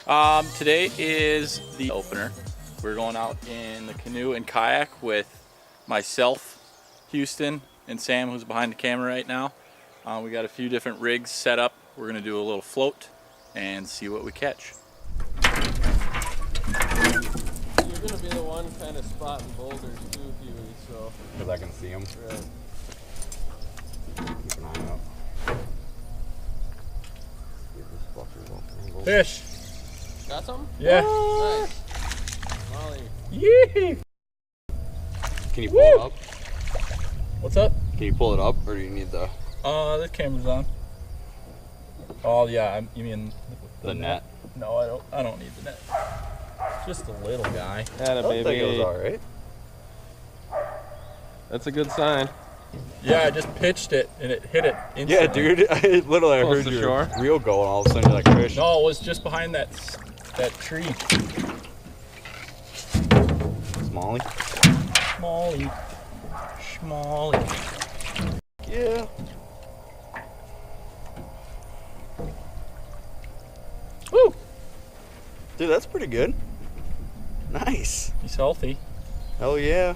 Today is the opener. We're going out in the canoe and kayak with myself, Houston, and Sam, who's behind the camera right now. We got a few different rigs set up. We're gonna do a little float and see what we catch. You're gonna be the one kind of spotting boulders too, Huey, so. Because I can see them. Right. Keep an eye out. Get this fucker open. Fish! Got some? Yeah. Nice. Molly. Yee! Can you pull it up? What's up? Can you pull it up, or do you need the The camera's on. Oh yeah, you mean the net? No, I don't need the net. Just a little guy. Atta I think it was baby. all right. That's a good sign. Yeah, I just pitched it and it hit it instantly. Yeah, dude. I literally Close heard to your shore? reel go, and all of a sudden you're like, fish. No, it was just behind that tree. Smalley. Schmally. Yeah. Woo! Dude, that's pretty good. Nice. He's healthy. Hell yeah.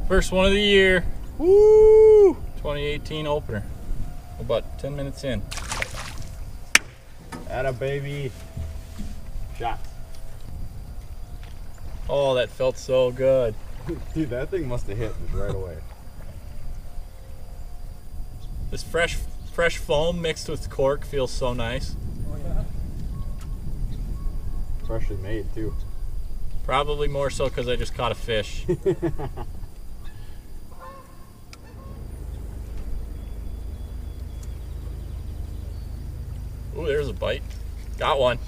First one of the year. Woo! 2018 opener. About 10 minutes in. Atta baby. Shot. Oh, that felt so good. Dude, that thing must have hit just right away. This fresh foam mixed with cork feels so nice. Oh yeah? Freshly made, too. Probably more so because I just caught a fish. Ooh, there's a bite. Got one.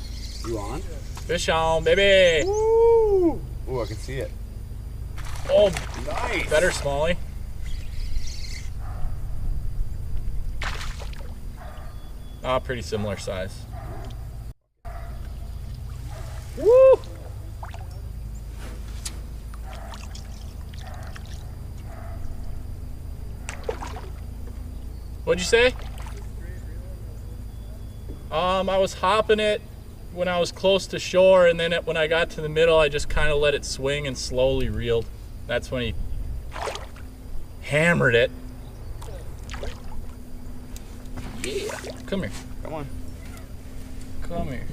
You on? Fish on, baby. Woo! Ooh, I can see it. Oh, Nice. better smallie. Pretty similar size. Woo! What'd you say? I was hopping it when I was close to shore, and then when I got to the middle, I just kind of let it swing and slowly reeled. That's when he hammered it. Yeah, come here. Come on. Come here.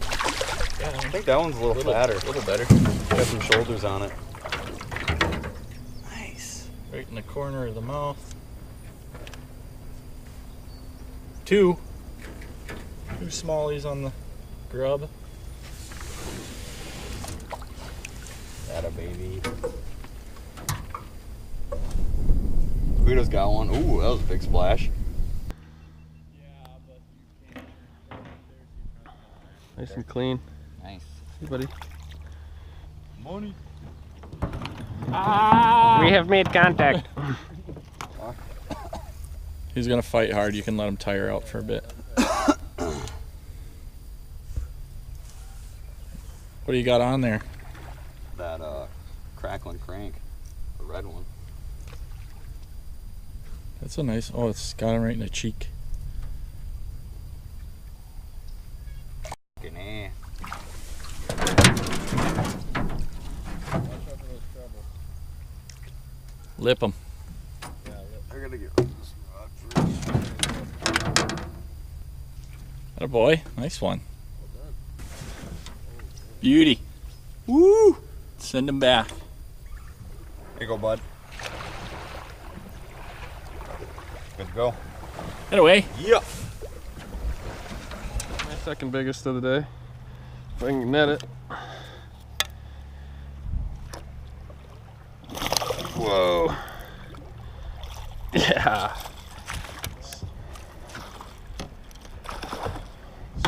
I think that one's a little fatter. A little better. Got some shoulders on it. Nice. Right in the corner of the mouth. Two smallies on the grub. Atta baby. Guido's got one. Ooh, that was a big splash. Nice and clean. Nice. Hey, buddy. Money. We have made contact. He's gonna fight hard. You can let him tire out for a bit. What do you got on there? That crackling crank. The red one. That's a nice. Oh, it's got him right in the cheek. Canoe. Lip him. I gotta get rid of this rod first. Atta boy, nice one. Beauty. Woo! Send him back. Here you go, bud. Good to go. Anyway, Yeah. My second biggest of the day. If I can net it. Whoa. Yeah.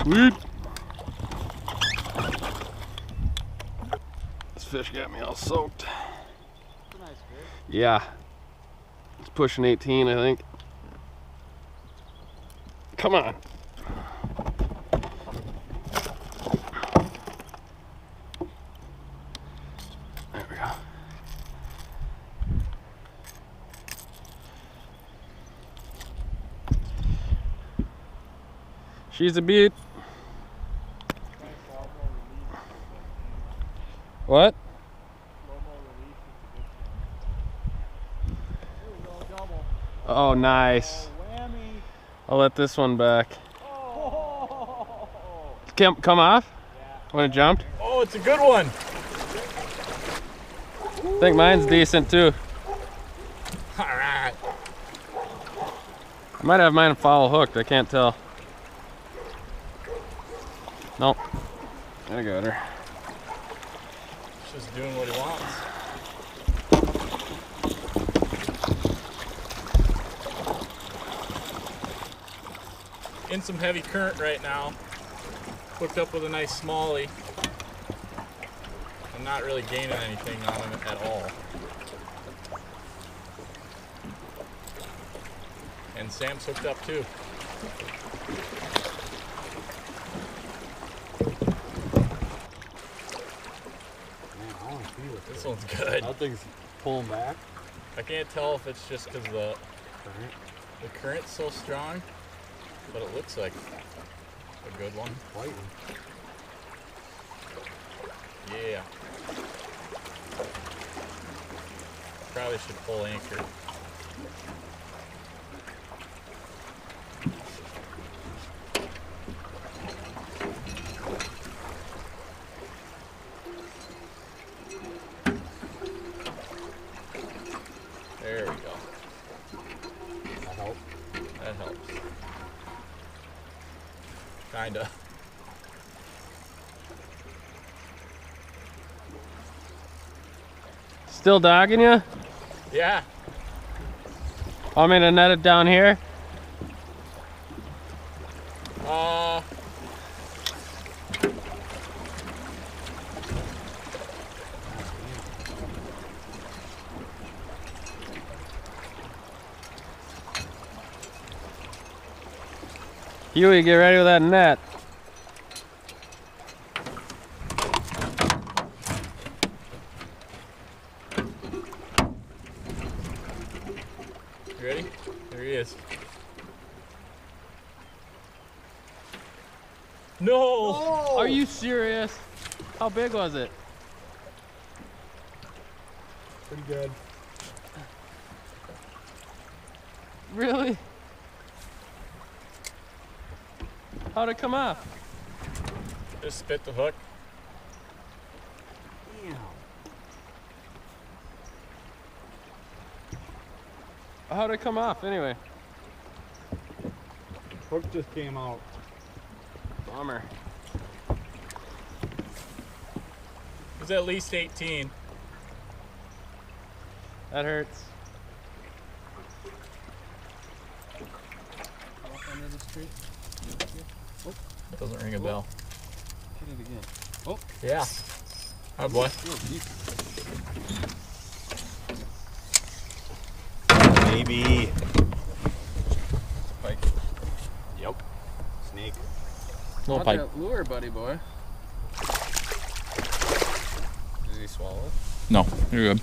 Sweet. This fish got me all soaked. Yeah. It's pushing 18, I think. Come on. There we go. She's a beat. What? Oh, nice. I'll let this one back. Come off? When it jumped? Oh, it's a good one. I think mine's decent too. All right. I might have mine foul hooked, I can't tell. Nope. I got her. Just doing what he wants. In some heavy current right now. Hooked up with a nice smallie. I'm not really gaining anything on him at all. And Sam's hooked up too. This one's good. That thing's pulling back. I can't tell if it's just because the current's so strong, but it looks like a good one. Fighting. Yeah. Probably should pull anchor. There we go. That helps. That helps. Kinda. Still dogging you? Yeah. Want me to net it down here? Huey, get ready with that net. You ready? There he is. No! Are you serious? How big was it? Pretty good. Really? How'd it come off? Just spit the hook. How'd it come off anyway? Hook just came out. Bummer. It was at least 18. That hurts. Walk under the street. Doesn't ring a bell. Hit it again. Oh, Yeah. Oh boy. Baby. Pike. Yep. Snake. Little how'd pike. that lure, buddy boy? Did he swallow it? No, you're good.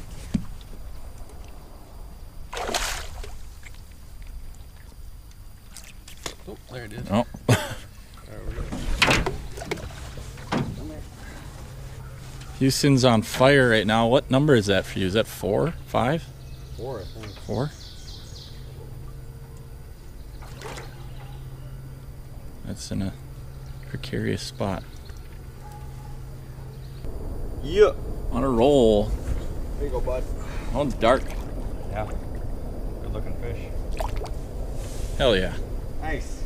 Oh, there it is. Oh. There we go. Houston's on fire right now. What number is that for you? Is that 4, 5? 4, I think. 4? That's in a precarious spot. Yeah. On a roll. There you go, bud. That one's dark. Yeah. Good looking fish. Hell yeah. Nice.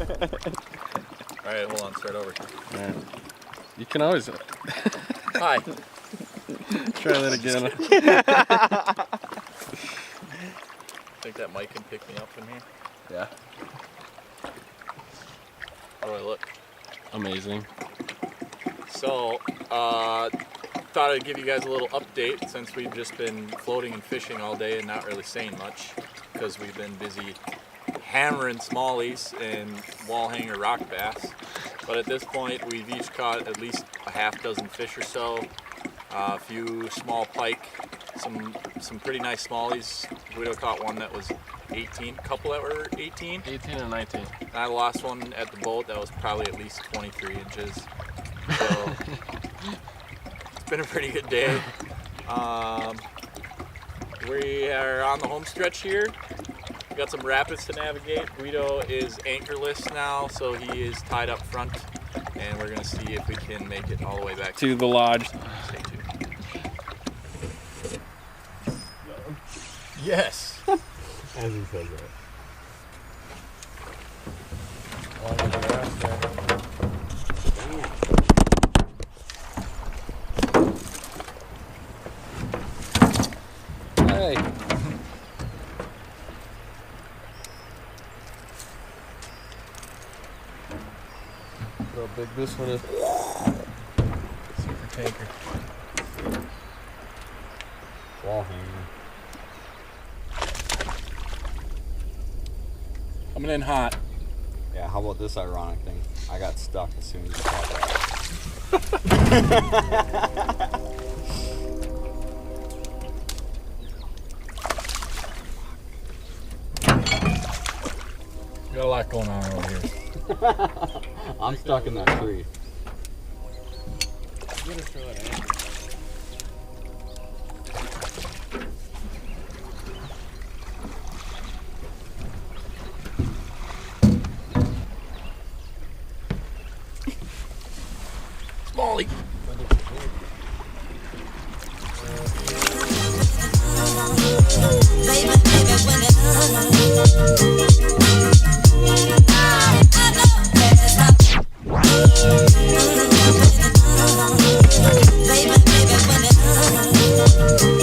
Alright, hold on, start over. Yeah. You can always Hi. try that again. Think that mic can pick me up in here? Yeah. How do I look? Amazing. So, thought I'd give you guys a little update since we've just been floating and fishing all day and not really saying much because we've been busy hammering smallies and wall hanger rock bass. But at this point, we've each caught at least a half dozen fish or so, a few small pike, some pretty nice smallies. Guido caught one that was 18, a couple that were 18. 18 and 19. And I lost one at the boat that was probably at least 23 inches. So been a pretty good day. We are on the home stretch here. We got some rapids to navigate. Guido is anchorless now, so he is tied up front, and we're gonna see if we can make it all the way back To the lodge. Stay tuned. Yes. As he said that. Hey. Look how big this one is. Super tanker. Wall hanger. Coming in hot. Yeah, how about this ironic thing? I got stuck as soon as you caught that. Got a lot going on over here. I'm stuck in that tree. Molly. Baby, when it